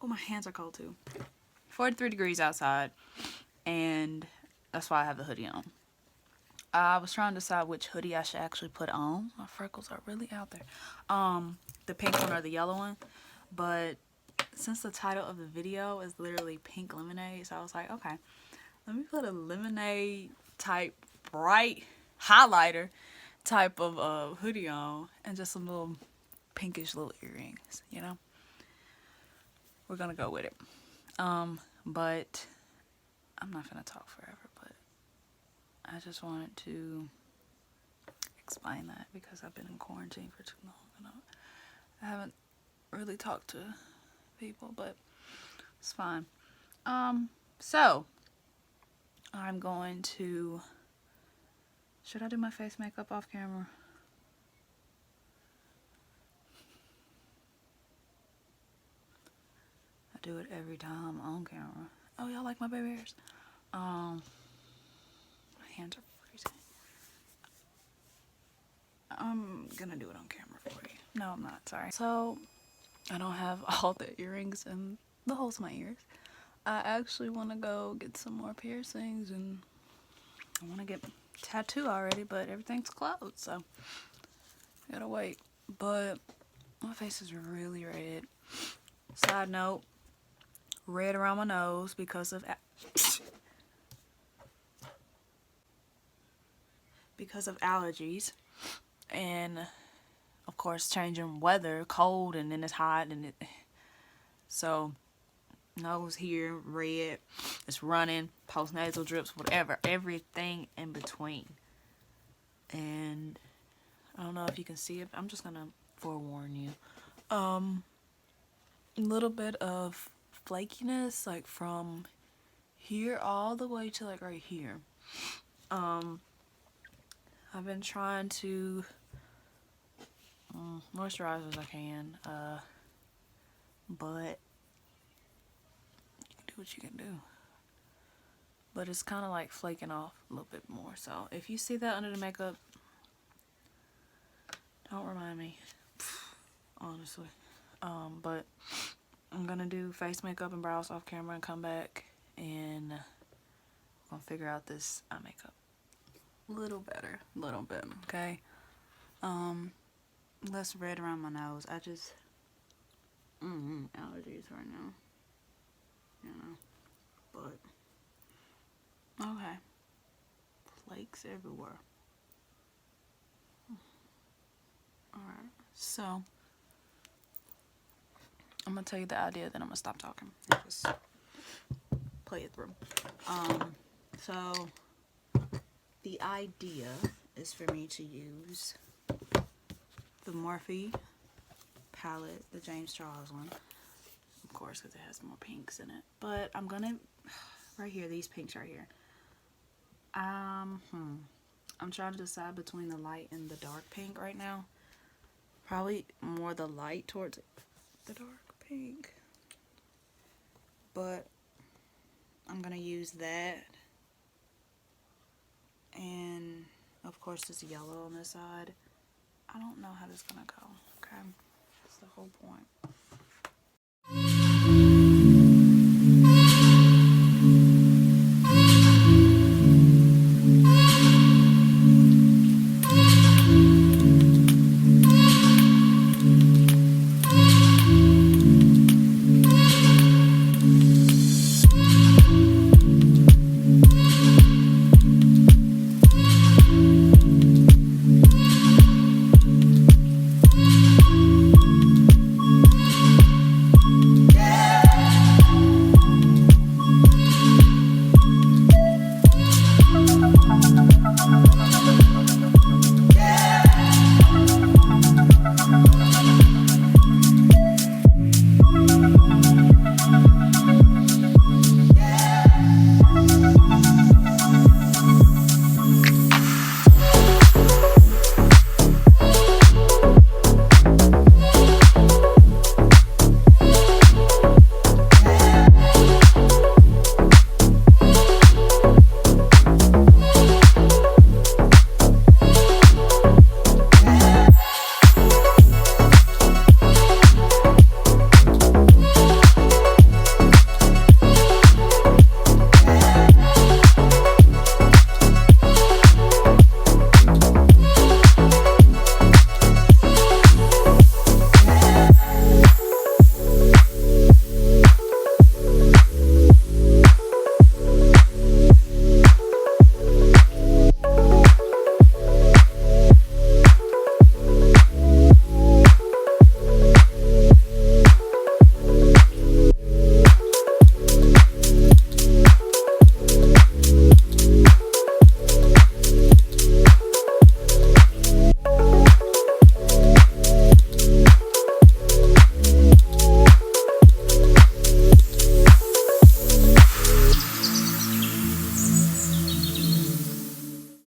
Oh, my hands are cold too. 43 degrees outside, and that's why I have the hoodie on. I was trying to decide which hoodie I should actually put on. My freckles are really out there. The pink one or the yellow one. But since the title of the video is literally pink lemonade, so I was like, okay, let me put a lemonade type bright highlighter type of hoodie on and just some little pinkish little earrings, you know. We're gonna go with it. But I'm not gonna talk forever, but I just wanted to explain that because I've been in quarantine for too long and I haven't really talked to people, but it's fine. So I'm going to, should I do my face makeup off camera? I do it every time on camera. Oh, y'all like my baby hairs? My hands are freezing. I'm gonna do it on camera for you. No, I'm not, sorry. So I don't have all the earrings and the holes in my ears. I actually want to go get some more piercings, and I want to get tattoo already, but everything's closed, so I gotta wait. But my face is really red. Side note, red around my nose because of allergies, and of course changing weather, cold, and then it's hot, and so nose here red, it's running, postnasal drips, whatever, everything in between. And I don't know if you can see it, I'm just gonna forewarn you. A little bit of flakiness, like from here all the way to like right here. I've been trying to moisturize as I can, but you can do what you can do. But it's kind of like flaking off a little bit more. So if you see that under the makeup, don't remind me, honestly. But I'm gonna do face makeup and brows off camera and come back, and I'm gonna figure out this eye makeup a little better, a little bit, okay? Less red around my nose. I just allergies right now, you know. But okay, flakes everywhere. Alright, so I'm gonna tell you the idea, then I'm gonna stop talking and just play it through. So the idea is for me to use the Morphe palette, the James Charles one, of course, because it has more pinks in it. But I'm gonna, right here, these pinks right here. I'm trying to decide between the light and the dark pink right now. Probably more the light towards the dark pink. But I'm gonna use that. And of course this yellow on this side. I don't know how this is gonna go, okay? That's the whole point.